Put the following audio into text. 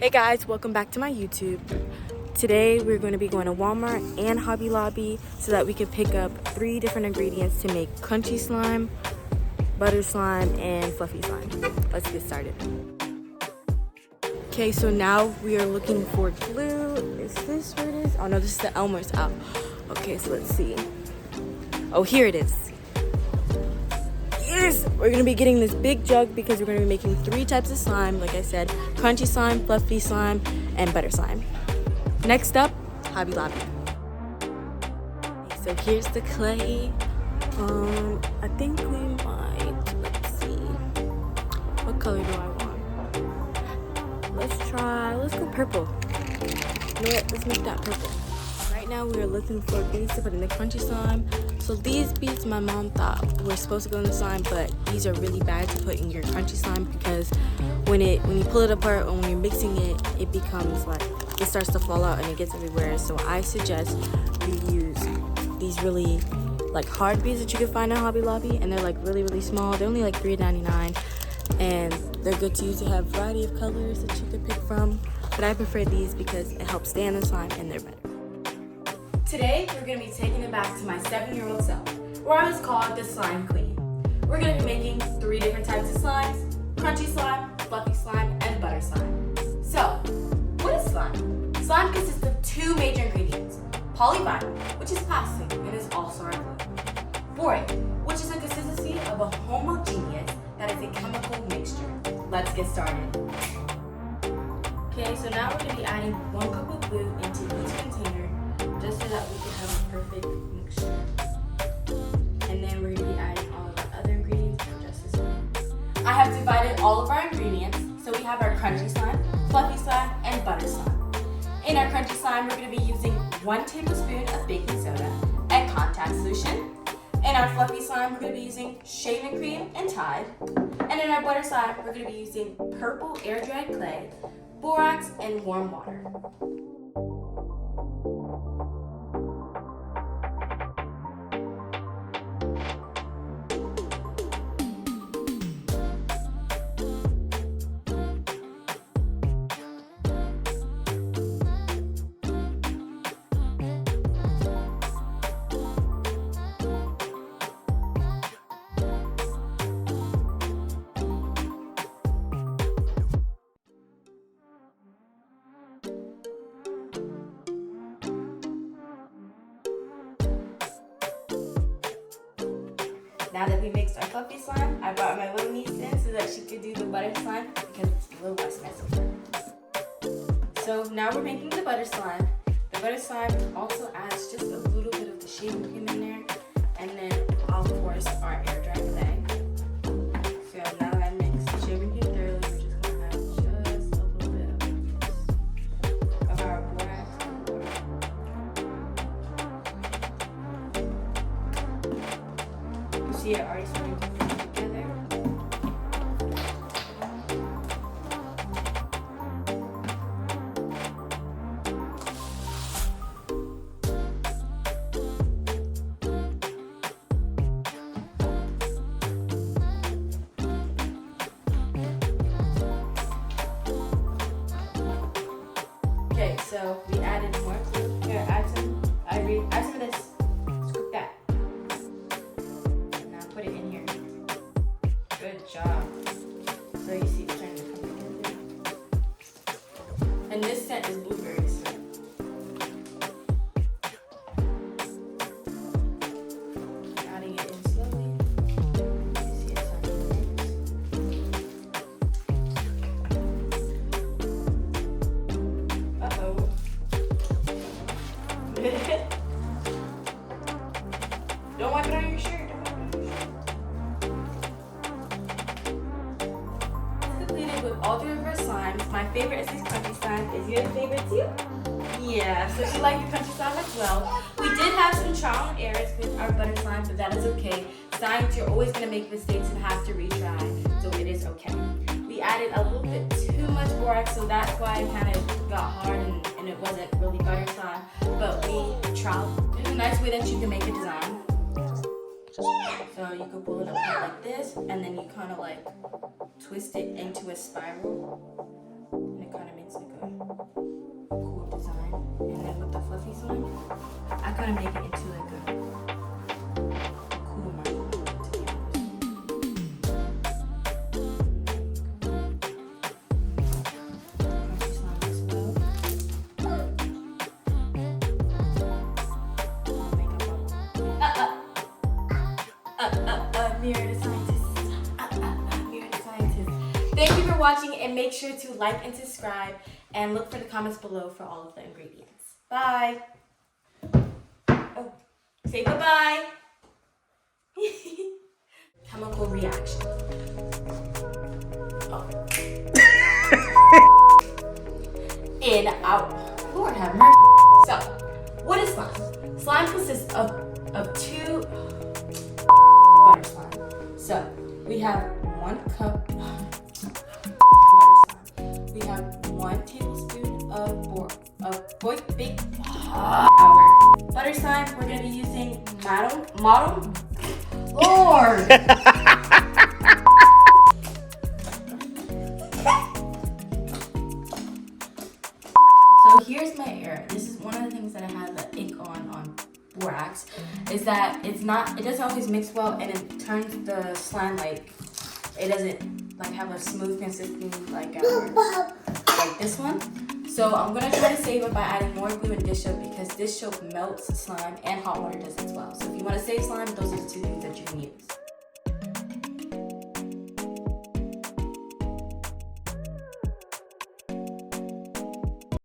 Hey guys, welcome back to my YouTube. Today we're going to be going to Walmart and Hobby Lobby so that we can pick up 3 different ingredients to make crunchy slime, butter slime, and fluffy slime. Let's get started. Okay, so now we are looking for glue. Is this where it is? Oh no, this is the Elmers app. Okay, so let's see. Oh, here it is. Yes! We're going to be getting this big jug because we're going to be making 3 types of slime. Like I said, crunchy slime, fluffy slime, and butter slime. Next up, Hobby Lobby. So here's the clay. I think we might, let's see. What color do I want? Let's go purple. You know what? Let's make that purple. Right now we are looking for beads to put in the crunchy slime. So these beads my mom thought were supposed to go in the slime, but these are really bad to put in your crunchy slime because when you pull it apart or when you're mixing it, it becomes like, it starts to fall out and it gets everywhere. So I suggest you use these really like hard beads that you can find at Hobby Lobby, and they're like really small. They're only like $3.99 and they're good to use. They have a variety of colors that you can pick from, but I prefer these because it helps stay in the slime and they're better. Today, we're going to be taking it back to my 7-year-old self, where I was called the slime queen. We're going to be making 3 different types of slimes: crunchy slime, fluffy slime, and butter slime. So, what is slime? Slime consists of 2 major ingredients: polyvinyl, which is plastic and is also our glue; borax, which is a consistency of a homogeneous that is a chemical mixture. Let's get started. Okay, so now we're going to be adding 1 cup of glue into each container, just so that we can have a perfect mixture. And then we're going to be adding all of our other ingredients just as well. I have divided all of our ingredients. So we have our crunchy slime, fluffy slime, and butter slime. In our crunchy slime, we're going to be using 1 tablespoon of baking soda and contact solution. In our fluffy slime, we're going to be using shaving cream and Tide. And in our butter slime, we're going to be using purple air-dried clay, borax, and warm water. Now that we mixed our fluffy slime, I brought my little niece in so that she could do the butter slime because it's a little less messy. So now we're making the butter slime. The butter slime also adds just a little bit of the shaving cream in there, and then of course our air dry clay. So now that I mixed the shaving cream thoroughly, we're just going to add just a little bit of our borax and water. See it already starting to come together. Okay, so we added more glue. Here, add some of this. Scoop that. Put it in here. Good job. So you see it's starting to come together. And this scent is blueberries. Adding it in slowly. You see it's starting to mix. Uh-oh. Don't wipe it on your shirt. With all 3 of our slimes. My favorite is this crunchy slime. Is your favorite too? Yeah, so she liked the crunchy slime as well. We did have some trial and errors with our butter slime, but that is okay. Science, you're always going to make mistakes and have to retry, so it is okay. We added a little bit too much borax, so that's why it kind of got hard and it wasn't really butter slime, but we tried. There's a nice way that you can make a design. So you can pull it up like this, and then you kind of like twist it into a spiral, and it kind of makes it go. slime. I couldn't make it into like a cool marshmallow, to be honest. Crunchy slime as well. I'll make a bubble. Mirror the scientist. Mirror the scientist. Thank you for watching, and make sure to like and subscribe, and look for the comments below for all of the ingredients. Bye. Oh, say bye-bye. Chemical reaction. Oh. In out. Lord have mercy. So, what is slime? Slime consists of two butter slime. So, we have 1 cup butter slime. We have 1 tablespoon of big powder. Butter slime, we're going to be using model. Lord! So here's my error. This is one of the things that I had the ink on Borax, is that it doesn't always mix well, and it turns the slime like, it doesn't like have a smooth consistency like this one. So I'm gonna try to save it by adding more glue and dish soap, because dish soap melts slime and hot water does as well. So if you want to save slime, those are the 2 things that you can use.